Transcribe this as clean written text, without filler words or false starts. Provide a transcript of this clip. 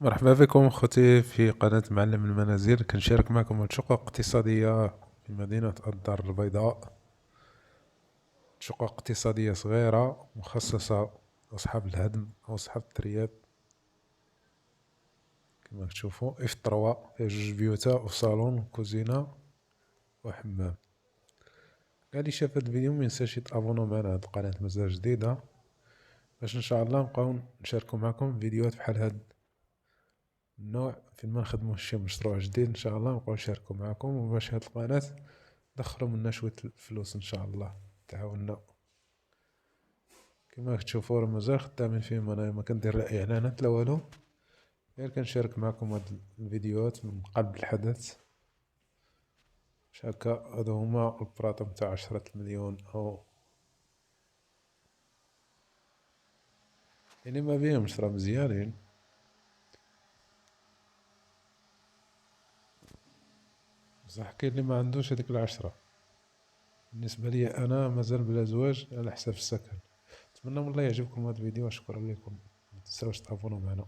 مرحبا بكم اخوتي في قناة معلم المنازل. كنشارك معكم شقق اقتصادية في مدينة الدار البيضاء. شقق اقتصادية صغيرة مخصصة لأصحاب الهدم أو أصحاب الثريات. كما تشوفوا اف 3 فيها جوج بيوتا وصالون وكوزينة وحمام. كاع اللي شاف هاد الفيديو مينساش يتابونو معنا، هاد القناة مازال جديدة، باش ان شاء الله نبقاو نشاركو معكم فيديوهات بحال هاد النوع. فين ما نخدمو شي مشروع جديد ان شاء الله نبقاو نشاركو معكم، وباش هاد القناة دخلوا منا شوية فلوس ان شاء الله تعاوننا. كما تشوفوا راه مازال خدامين فيهم، انا ما كندير لا اعلانات لا والو، غير كنشارك معكم هاد الفيديوهات من قلب الحدث. باش هكا هادو هما البراطو متاع 10 مليون، او يعني ما بيهمش، راه مزيانين. بصح كاين اللي ما عندوش هاديك ال10. بالنسبة لي انا مازال بلا زواج على حساب السكن. نتمنى من الله يعجبكم هاد الفيديو، شكرا لكم، متنساوش تابونو معنا.